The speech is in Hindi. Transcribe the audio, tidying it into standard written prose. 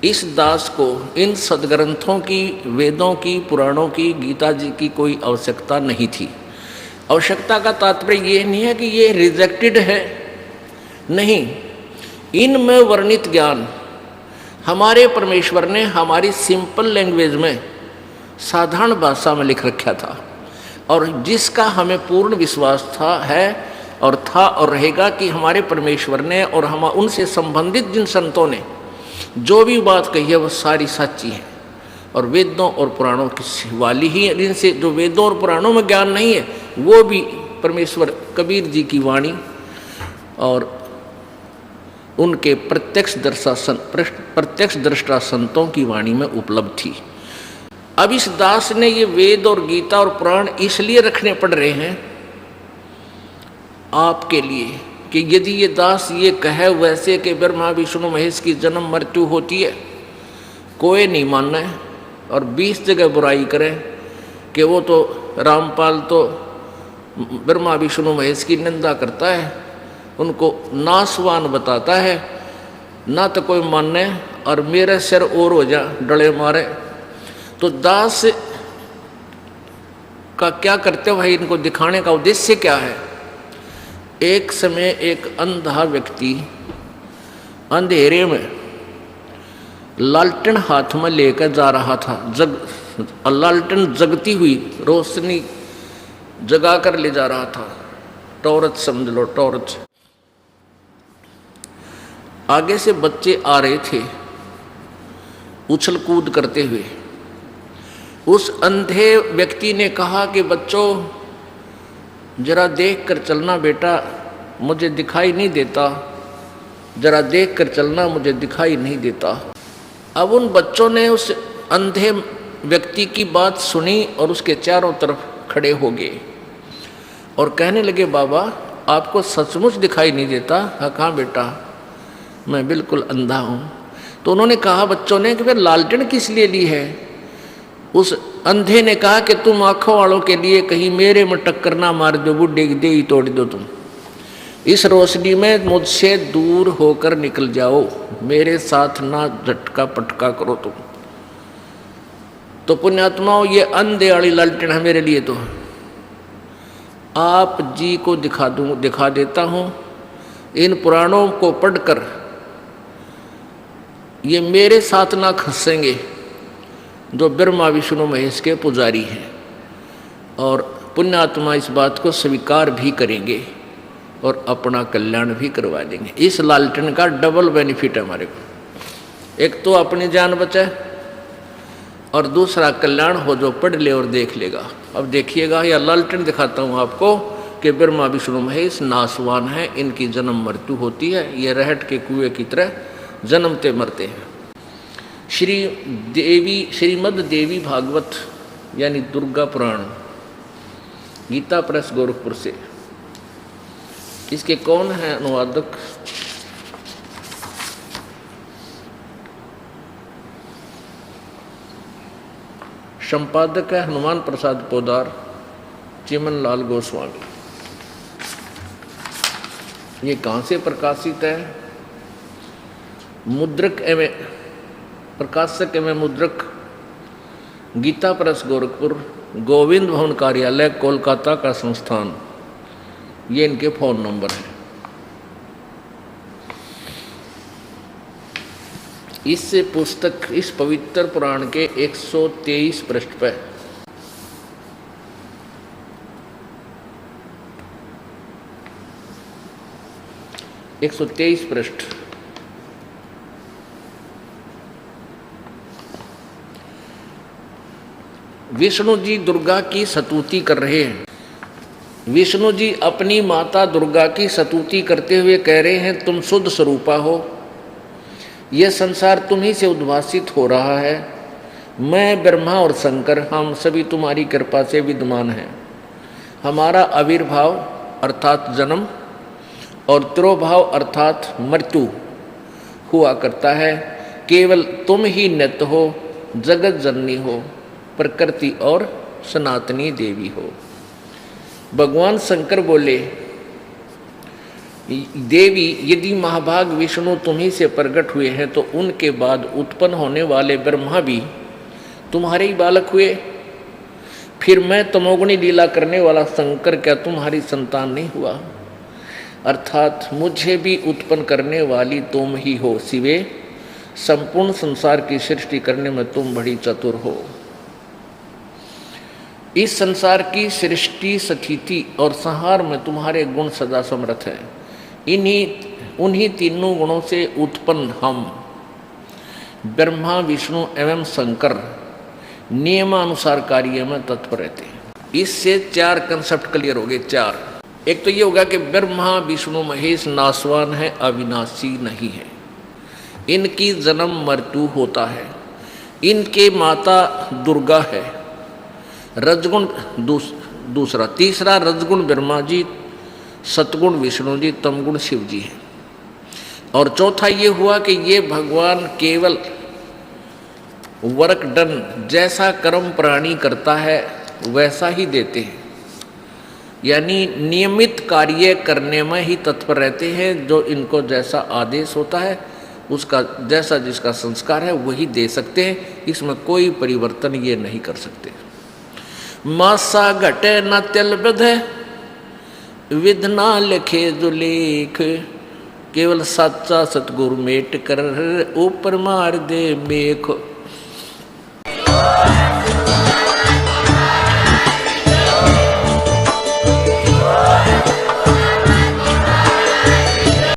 इस दास को इन सदग्रंथों की, वेदों की, पुराणों की, गीता जी की कोई आवश्यकता नहीं थी। आवश्यकता का तात्पर्य ये नहीं है कि ये रिजेक्टेड है, नहीं। इनमें वर्णित ज्ञान हमारे परमेश्वर ने हमारी सिंपल लैंग्वेज में, साधारण भाषा में लिख रखा था, और जिसका हमें पूर्ण विश्वास था, है और रहेगा कि हमारे परमेश्वर ने और हम उनसे संबंधित जिन संतों ने जो भी बात कही है वो सारी सच्ची है। और वेदों और पुराणों की वाली ही, जिनसे जो वेदों और पुराणों में ज्ञान नहीं है वो भी परमेश्वर कबीर जी की वाणी और उनके प्रत्यक्ष दृष्टा संतों की वाणी में उपलब्ध थी। अब इस दास ने ये वेद और गीता और पुराण इसलिए रखने पड़ रहे हैं आपके लिए कि यदि ये दास ये कहे वैसे कि ब्रह्मा विष्णु महेश की जन्म मृत्यु होती है, कोई नहीं मानना है, और 20 जगह बुराई करें कि वो तो रामपाल तो ब्रह्मा विष्णु महेश की निंदा करता है, उनको नासवान बताता है, ना तो कोई माने, और मेरे सिर और हो जा डले मारे। तो दास का क्या करते हो भाई, इनको दिखाने का उद्देश्य क्या है? एक समय एक अंधा व्यक्ति अंधेरे में लालटेन हाथ में लेकर जा रहा था। लालटेन जगती हुई रोशनी जगा कर ले जा रहा था, टॉर्च समझ लो, टॉर्च। आगे से बच्चे आ रहे थे उछल कूद करते हुए। उस अंधे व्यक्ति ने कहा कि बच्चों जरा देख कर चलना बेटा, मुझे दिखाई नहीं देता, जरा देख कर चलना, मुझे दिखाई नहीं देता। अब उन बच्चों ने उस अंधे व्यक्ति की बात सुनी और उसके चारों तरफ खड़े हो गए और कहने लगे, बाबा आपको सचमुच दिखाई नहीं देता? हाँ बेटा, मैं बिल्कुल अंधा हूँ। तो उन्होंने कहा बच्चों ने कि फिर लालटेन किस लिए ली है? उस अंधे ने कहा कि तुम आंखों वालों के लिए कहीं मेरे में टक्कर ना मार दो, बुड्ढे की देही तोड़ दो, तुम इस रोशनी में मुझसे दूर होकर निकल जाओ, मेरे साथ ना झटका पटका करो तुम। तो पुण्यात्माओं, ये अंधे वाली लालटेन है मेरे लिए। तो आप जी को दिखा देता हूँ, इन पुराणों को पढ़कर ये मेरे साथ ना खसेंगे जो ब्रह्मा विष्णु महेश के पुजारी हैं, और पुण्यात्मा इस बात को स्वीकार भी करेंगे और अपना कल्याण भी करवा देंगे। इस लालटेन का डबल बेनिफिट है हमारे को, एक तो अपनी जान बचे और दूसरा कल्याण हो जो पढ़ ले और देख लेगा। अब देखिएगा, यह लालटेन दिखाता हूँ आपको कि ब्रह्मा विष्णु महेश नासवान है, इनकी जन्म मृत्यु होती है, ये रहट के कुएं की तरह जन्मते मरते हैं। श्रीमद् देवी भागवत यानी दुर्गा पुराण, गीता प्रेस गोरखपुर से। इसके कौन है अनुवादक? संपादक है हनुमान प्रसाद पोदार, चिमन लाल गोस्वामी। ये कहाँ से प्रकाशित है? मुद्रक एवं प्रकाशक एवं मुद्रक गीता प्रेस गोरखपुर, गोविंद भवन कार्यालय कोलकाता का संस्थान। ये इनके फोन नंबर है। इससे पुस्तक इस पवित्र पुराण के 123 पृष्ठ पर 123 पृष्ठ। विष्णु जी दुर्गा की स्तुति कर रहे हैं। विष्णु जी अपनी माता दुर्गा की स्तुति करते हुए कह रहे हैं, तुम शुद्ध स्वरूपा हो, यह संसार तुम्ही से उद्भासित हो रहा है। मैं ब्रह्मा और शंकर हम सभी तुम्हारी कृपा से विद्यमान हैं। हमारा आविर्भाव अर्थात जन्म और तिरोभाव अर्थात मृत्यु हुआ करता है। केवल तुम ही नित्य हो, जगत जननी हो, प्रकृति और सनातनी देवी हो। भगवान शंकर बोले, देवी यदि महाभाग विष्णु तुम्ही से प्रकट हुए हैं तो उनके बाद उत्पन्न होने वाले ब्रह्मा भी तुम्हारे ही बालक हुए। फिर मैं तमोगुणी लीला करने वाला शंकर क्या तुम्हारी संतान नहीं हुआ? अर्थात मुझे भी उत्पन्न करने वाली तुम ही हो शिवे। संपूर्ण संसार की सृष्टि करने में तुम बड़ी चतुर हो। इस संसार की सृष्टि स्थिति और संहार में तुम्हारे गुण सदा समर्थ है। उन्हीं तीनों गुणों से उत्पन्न हम ब्रह्मा विष्णु एवं शंकर नियमानुसार कार्य में तत्पर रहते हैं। इससे 4 कंसेप्ट क्लियर हो गए। 4 एक तो ये होगा कि ब्रह्मा विष्णु महेश नासवान है, अविनाशी नहीं है, इनकी जन्म मृत्यु होता है। इनके माता दुर्गा है, रजगुण दूसरा, तीसरा रजगुण ब्रह्मा जी, सतगुण विष्णु जी, तमगुण शिव जी है। और चौथा ये हुआ कि ये भगवान केवल वर्क डन, जैसा कर्म प्राणी करता है वैसा ही देते हैं, यानी नियमित कार्य करने में ही तत्पर रहते हैं। जो इनको जैसा आदेश होता है उसका जैसा जिसका संस्कार है वही दे सकते हैं, इसमें कोई परिवर्तन ये नहीं कर सकते। मासा घटे न तिल बधे विधना लिखे जो लेख, केवल सच्चा सतगुरु मेट कर ऊपर मार दे मेख।